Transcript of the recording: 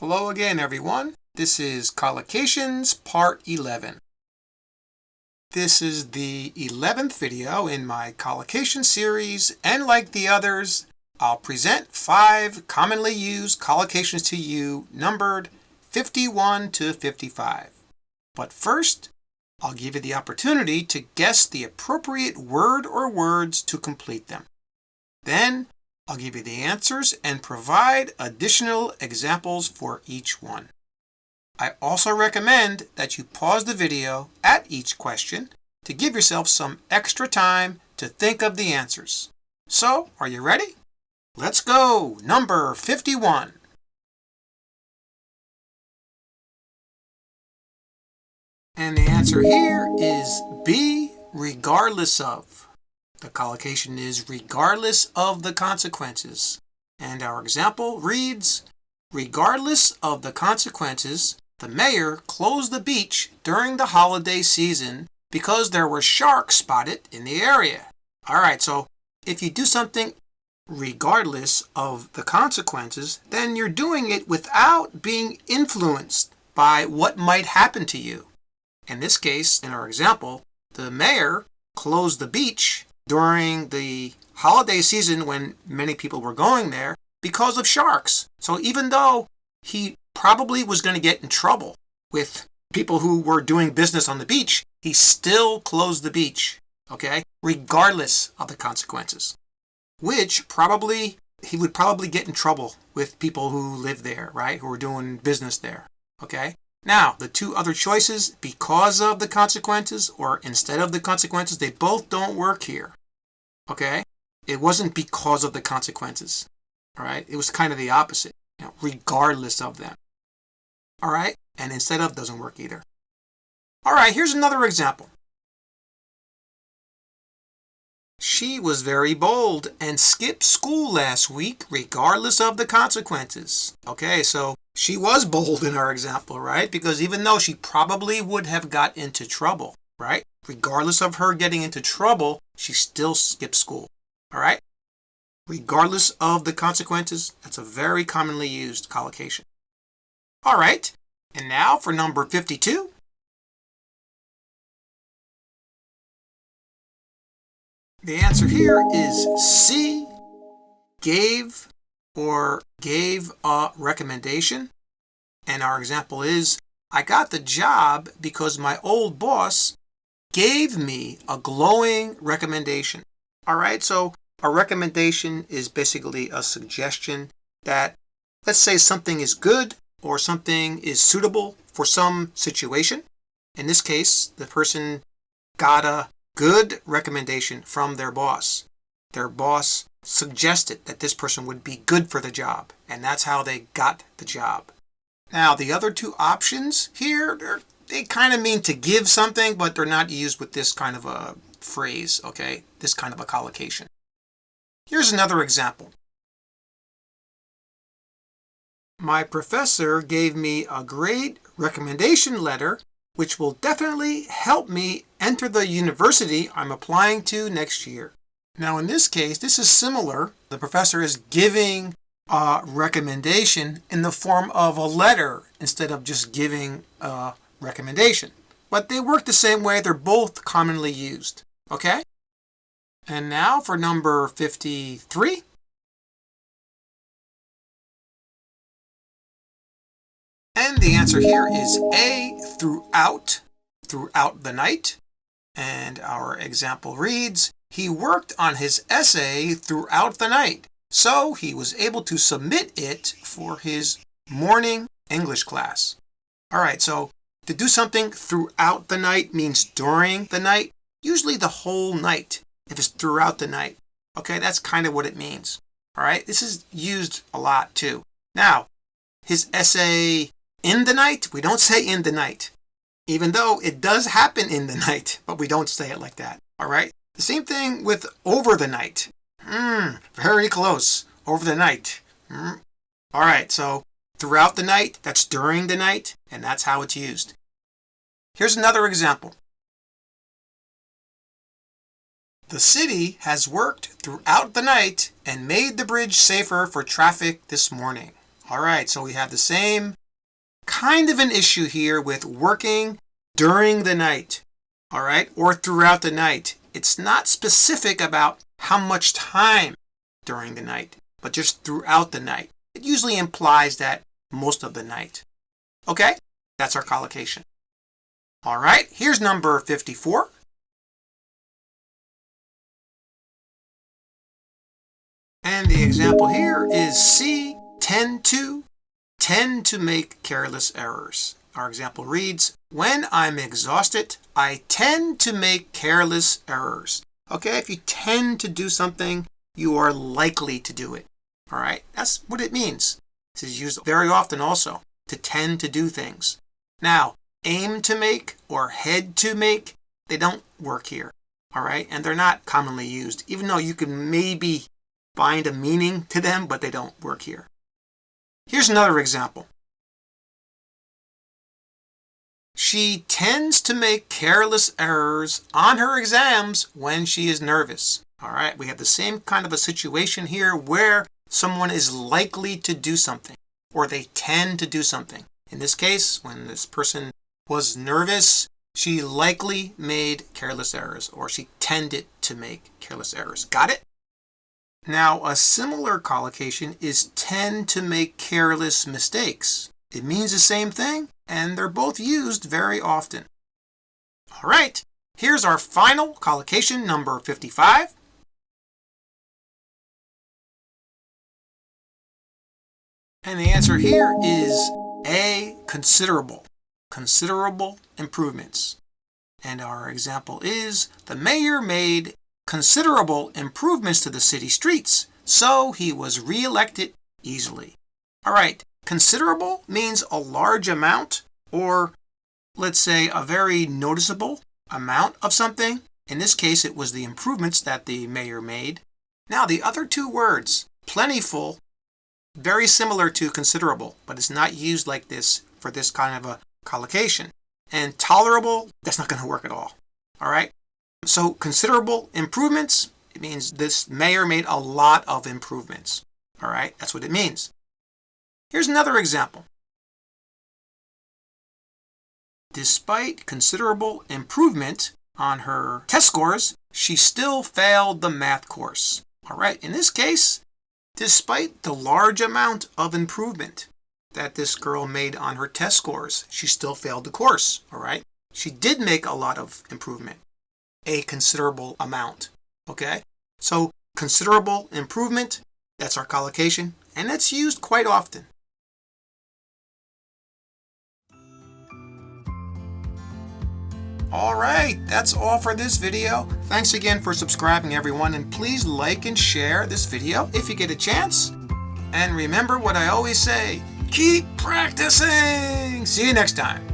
Hello again, everyone. This is Collocations Part 11. This is the 11th video in my collocation series, and like the others, I'll present 5 commonly used collocations to you numbered 51 to 55. But first, I'll give you the opportunity to guess the appropriate word or words to complete them. Then, I'll give you the answers and provide additional examples for each one. I also recommend that you pause the video at each question to give yourself some extra time to think of the answers. So, are you ready? Let's go! Number 51. And the answer here is B, regardless of. The collocation is regardless of the consequences. And our example reads, regardless of the consequences, the mayor closed the beach during the holiday season because there were sharks spotted in the area. Alright, so if you do something regardless of the consequences, then you're doing it without being influenced by what might happen to you. In this case, in our example, the mayor closed the beach during the holiday season when many people were going there because of sharks. So even though he probably was going to get in trouble with people who were doing business on the beach, he still closed the beach, okay? Regardless of the consequences. Which he would probably get in trouble with people who live there, right? Who were doing business there, okay? Now, the two other choices, because of the consequences or instead of the consequences, they both don't work here. Okay? It wasn't because of the consequences. All right? It was kind of the opposite, regardless of them. All right? And instead of doesn't work either. All right, here's another example. She was very bold and skipped school last week, regardless of the consequences. Okay, so she was bold in our example, right? Because even though she probably would have got into trouble, right? Regardless of her getting into trouble, she still skipped school, all right? Regardless of the consequences, that's a very commonly used collocation. All right, and now for number 52. The answer here is C, gave a recommendation. And our example is, I got the job because my old boss gave me a glowing recommendation. All right, so a recommendation is basically a suggestion that, let's say something is good or something is suitable for some situation. In this case, the person got a good recommendation from their boss. Their boss suggested that this person would be good for the job, and that's how they got the job. Now, the other two options here, they kind of mean to give something, but they're not used with this kind of a phrase, okay? This kind of a collocation. Here's another example. My professor gave me a great recommendation letter which will definitely help me enter the university I'm applying to next year. Now, in this case, this is similar. The professor is giving a recommendation in the form of a letter instead of just giving a recommendation. But they work the same way. They're both commonly used. Okay? And now for number 53. And the answer here is A, throughout the night. And our example reads, he worked on his essay throughout the night, so he was able to submit it for his morning English class. All right, so to do something throughout the night means during the night, usually the whole night, if it's throughout the night. Okay, that's kind of what it means. All right, this is used a lot too. Now, his essay in the night, we don't say in the night, even though it does happen in the night, but we don't say it like that. All right, the same thing with over the night. Very close. Over the night. All right, so throughout the night, that's during the night, and that's how it's used. Here's another example. The city has worked throughout the night and made the bridge safer for traffic this morning. All right, so we have the same kind of an issue here with working during the night, all right, or throughout the night. It's not specific about how much time during the night, but just throughout the night. It usually implies that most of the night. Okay, that's our collocation. All right, here's number 54. And the example here is C, tend to make careless errors. Our example reads, when I'm exhausted, I tend to make careless errors. Okay, if you tend to do something, you are likely to do it. All right, that's what it means. This is used very often also, to tend to do things. Now, aim to make or head to make, they don't work here. All right, and they're not commonly used, even though you can maybe find a meaning to them, but they don't work here. Here's another example. She tends to make careless errors on her exams when she is nervous. All right, we have the same kind of a situation here where someone is likely to do something, or they tend to do something. In this case, when this person was nervous, she likely made careless errors, or she tended to make careless errors. Got it? Now, a similar collocation is tend to make careless mistakes. It means the same thing, and they're both used very often. All right, here's our final collocation, number 55. And the answer here is A, considerable improvements. And our example is, the mayor made considerable improvements to the city streets, so he was re-elected easily. All right, considerable means a large amount, or let's say a very noticeable amount of something. In this case, it was the improvements that the mayor made. Now, the other two words, plentiful, very similar to considerable, but it's not used like this for this kind of a collocation. And tolerable, that's not going to work at all. All right? So considerable improvements, it means this mayor made a lot of improvements. All right? That's what it means. Here's another example. Despite considerable improvement on her test scores, she still failed the math course. All right? In this case, despite the large amount of improvement that this girl made on her test scores, she still failed the course, all right? She did make a lot of improvement, a considerable amount, okay? So considerable improvement, that's our collocation, and that's used quite often. All right, that's all for this video. Thanks again for subscribing, everyone, and please like and share this video if you get a chance. And remember what I always say, keep practicing! See you next time.